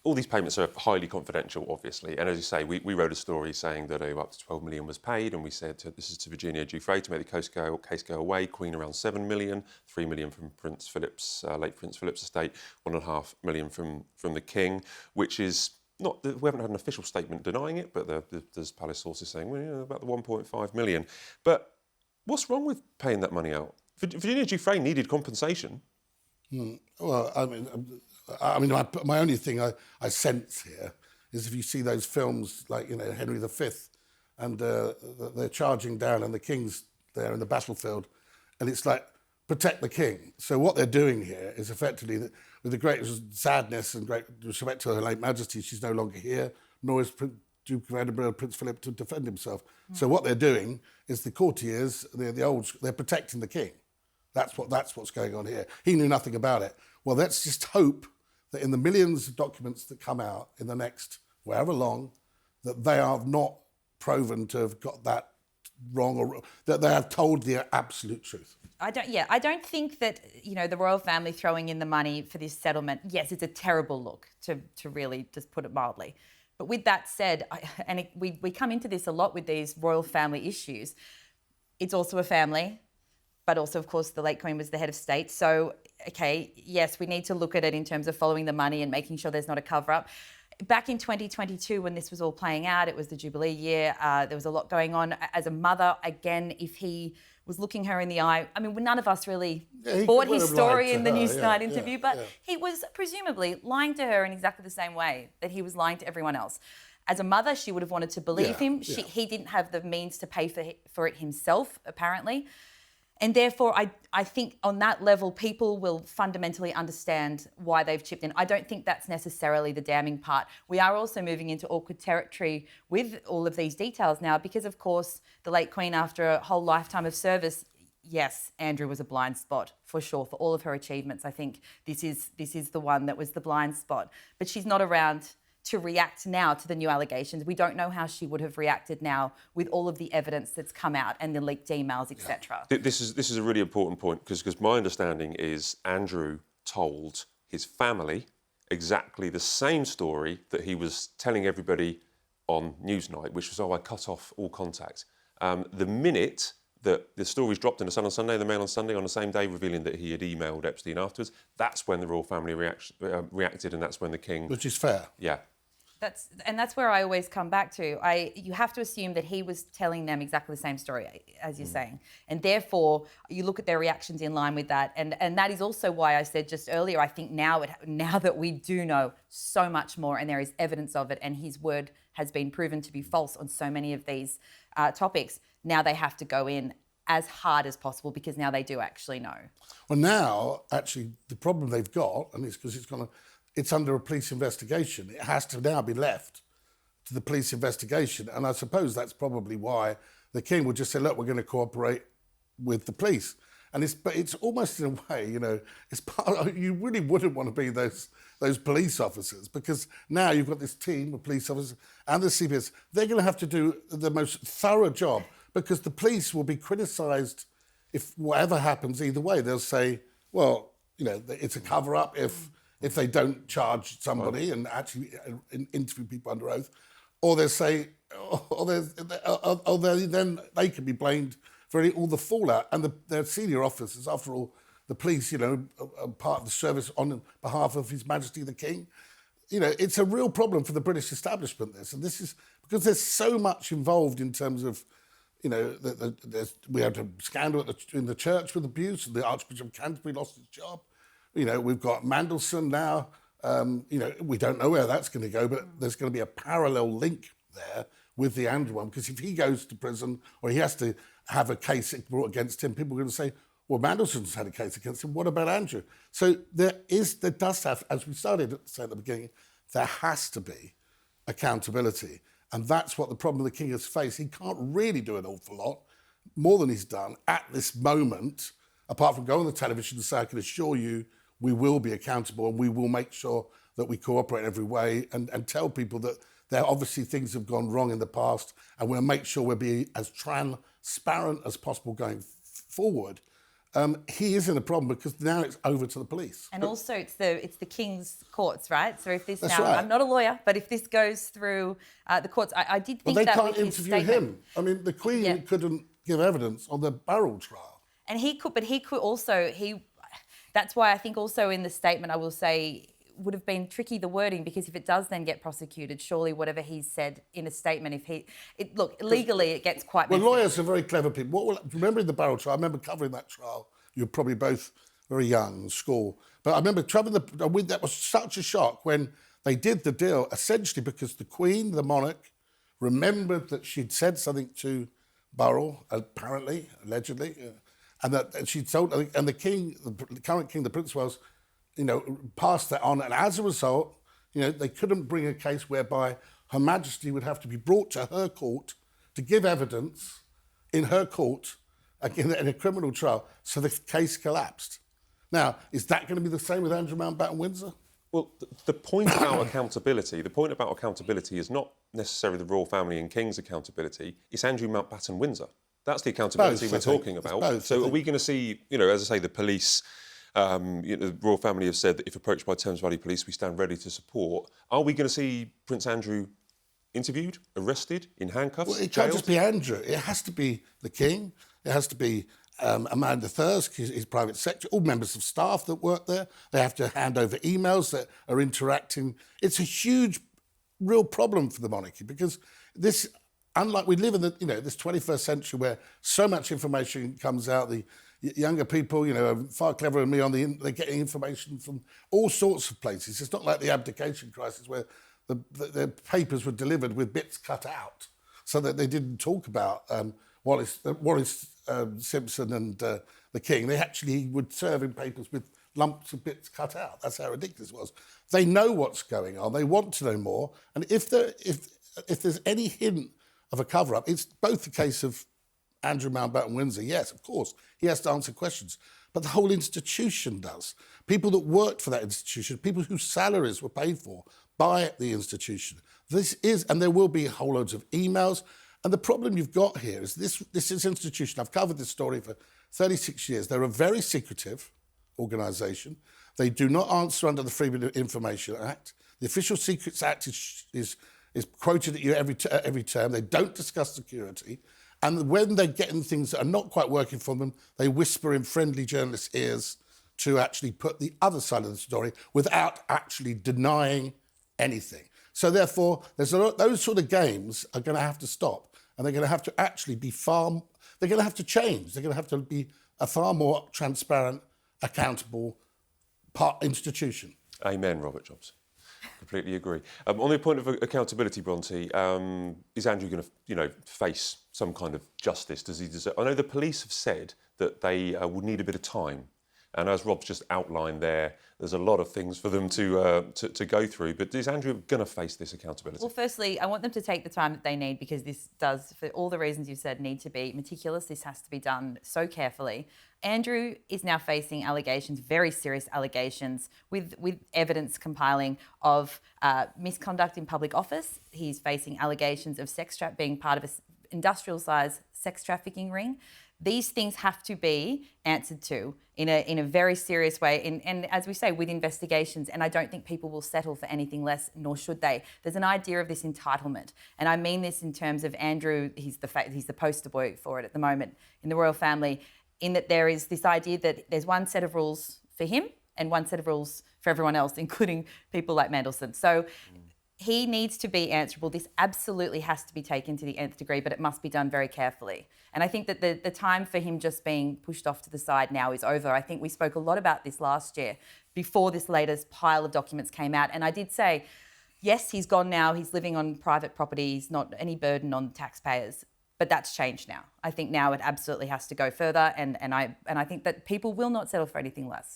all these payments are highly confidential, obviously. And as you say, we wrote a story saying that up to 12 million was paid, and we said this is to Virginia Giuffre to make the case go away. Queen around 7 million, 3 million from Prince Philip's, late Prince Philip's estate, 1.5 million from the King, which is not. We haven't had an official statement denying it, but there's palace sources saying about the 1.5 million. But what's wrong with paying that money out? Virginia Giuffre needed compensation. Well, I mean, my only thing I sense here is if you see those films like, Henry V, and they're charging down and the King's there in the battlefield, and it's like, protect the King. So what they're doing here is effectively, with the great sadness and great respect to Her late Majesty, she's no longer here, nor is Duke of Edinburgh, Prince Philip, to defend himself. So what they're doing is the courtiers, they're protecting the King. That's what's going on here. He knew nothing about it. Well, let's just hope that in the millions of documents that come out in the next however long, that they are not proven to have got that wrong, or that they have told the absolute truth. I don't think that, the royal family throwing in the money for this settlement, yes, it's a terrible look, to really just put it mildly. But with that said, we come into this a lot with these royal family issues. It's also a family, but also, of course, the late Queen was the head of state. So, okay, yes, we need to look at it in terms of following the money and making sure there's not a cover-up. Back in 2022, when this was all playing out, it was the Jubilee year, there was a lot going on. As a mother, again, if he was looking her in the eye, I mean, none of us really bought his story in the News Tonight interview, but he was presumably lying to her in exactly the same way that he was lying to everyone else. As a mother, she would have wanted to believe him. He didn't have the means to pay for it himself, apparently. And therefore, I think on that level, people will fundamentally understand why they've chipped in. I don't think that's necessarily the damning part. We are also moving into awkward territory with all of these details now because, of course, the late Queen, after a whole lifetime of service, yes, Andrew was a blind spot, for sure, for all of her achievements. I think this is the one that was the blind spot. But she's not around to react now to the new allegations. We don't know how she would have reacted now with all of the evidence that's come out and the leaked emails, etc. This is a really important point because my understanding is Andrew told his family exactly the same story that he was telling everybody on Newsnight, which was, I cut off all contact. The minute that the stories dropped in the Sun on Sunday, the Mail on Sunday, on the same day, revealing that he had emailed Epstein afterwards, that's when the royal family reacted, and that's when the King... Which is fair. Yeah. That's where I always come back to. You have to assume that he was telling them exactly the same story, as you're saying. And therefore, you look at their reactions in line with that. And that is also why I said just earlier, I think now that we do know so much more and there is evidence of it and his word has been proven to be false on so many of these topics, now they have to go in as hard as possible because now they do actually know. Well, now, actually, the problem they've got, and it's because it's under a police investigation. It has to now be left to the police investigation. And I suppose that's probably why the King would just say, look, we're going to cooperate with the police. But it's almost in a way, it's you really wouldn't want to be those police officers because now you've got this team of police officers and the CPS. They're going to have to do the most thorough job because the police will be criticised if whatever happens either way. They'll say, well, it's a cover-up if they don't charge somebody and actually interview people under oath, or they say, then they can be blamed for all the fallout. And their senior officers, after all, the police, are part of the service on behalf of His Majesty the King. It's a real problem for the British establishment, this. And this is because there's so much involved in terms of, we had a scandal in the church with abuse, and the Archbishop of Canterbury lost his job. We've got Mandelson now. We don't know where that's going to go, but there's going to be a parallel link there with the Andrew one, because if he goes to prison or he has to have a case brought against him, people are going to say, well, Mandelson's had a case against him. What about Andrew? So there does have, as we started to say at the beginning, there has to be accountability. And that's what the problem the King has faced. He can't really do an awful lot more than he's done at this moment, apart from go on the television and say, I can assure you we will be accountable and we will make sure that we cooperate in every way and tell people that there obviously things have gone wrong in the past and we'll make sure we'll be as transparent as possible going forward. he is in a problem because now it's over to the police. And also, it's the King's courts, right? So if this That's now, right. I'm not a lawyer, but if this goes through the courts, I did think Well, they that can't with his interview statement. him. I mean, the Queen Yeah. couldn't give evidence on the Barrel trial. And he could, but he could also, that's why I think also in the statement, I will say, would have been tricky, the wording, because if it does then get prosecuted, surely whatever he's said in a statement, look, legally it gets quite Well, messy. lawyers are very clever people. Remember in the Barrel trial, I remember covering that trial. You were probably both very young in school. But I remember that was such a shock when they did the deal, essentially because the Queen, the monarch, remembered that she'd said something to Burrell, apparently, allegedly, and that she'd told, and the king, the current king, the Prince of Wales, passed that on. And as a result, they couldn't bring a case whereby Her Majesty would have to be brought to her court to give evidence in her court in a criminal trial. So the case collapsed. Now, is that going to be the same with Andrew Mountbatten-Windsor? Well, the point about accountability is not necessarily the royal family and king's accountability. It's Andrew Mountbatten-Windsor. That's the accountability we're talking about. So are we going to see, as I say, the police, the royal family have said that if approached by Thames Valley Police, we stand ready to support. Are we going to see Prince Andrew interviewed, arrested, in handcuffs, Well, it jailed? can't just be Andrew. It has to be the King. It has to be Amanda Thirsk, his private secretary, all members of staff that work there. They have to hand over emails that are interacting. It's a huge, real problem for the monarchy because this, unlike we live in this 21st century where so much information comes out, the younger people, are far cleverer than me they're getting information from all sorts of places. It's not like the abdication crisis where the papers were delivered with bits cut out so that they didn't talk about Wallace Simpson and the King. They actually would serve in papers with lumps of bits cut out. That's how ridiculous it was. They know what's going on. They want to know more. And if there's any hint of a cover-up, it's both the case of Andrew Mountbatten-Windsor. Yes, of course, he has to answer questions. But the whole institution does. People that worked for that institution, people whose salaries were paid for by the institution. And there will be whole loads of emails. And the problem you've got here is this is institution. I've covered this story for 36 years. They're a very secretive organisation. They do not answer under the Freedom of Information Act. The Official Secrets Act is quoted at you every term. They don't discuss security. And when they're getting things that are not quite working for them, they whisper in friendly journalists' ears to actually put the other side of the story without actually denying anything. So therefore, those sort of games are going to have to stop. And they're going to have to actually be they're going to have to change. They're going to have to be a far more transparent, accountable institution. Amen, Robert Jobs. Completely agree. On the point of accountability, Bronte, is Andrew going to, face some kind of justice? Does he deserve? I know the police have said that they would need a bit of time, and as Rob's just outlined there's a lot of things for them to go through. But is Andrew going to face this accountability? Well, firstly, I want them to take the time that they need because this does, for all the reasons you said, need to be meticulous. This has to be done so carefully. Andrew is now facing allegations, very serious allegations, with evidence compiling of misconduct in public office. He's facing allegations of being part of an industrial-sized sex trafficking ring. These things have to be answered to in a very serious way. And as we say, with investigations, and I don't think people will settle for anything less, nor should they. There's an idea of this entitlement. And I mean this in terms of Andrew, he's the poster boy for it at the moment in the royal family, in that there is this idea that there's one set of rules for him and one set of rules for everyone else, including people like Mandelson. So he needs to be answerable. This absolutely has to be taken to the nth degree, but it must be done very carefully. And I think that the time for him just being pushed off to the side now is over. I think we spoke a lot about this last year before this latest pile of documents came out. And I did say, yes, he's gone now. He's living on private property. He's not any burden on taxpayers. But that's changed now. I think now it absolutely has to go further. And I think that people will not settle for anything less.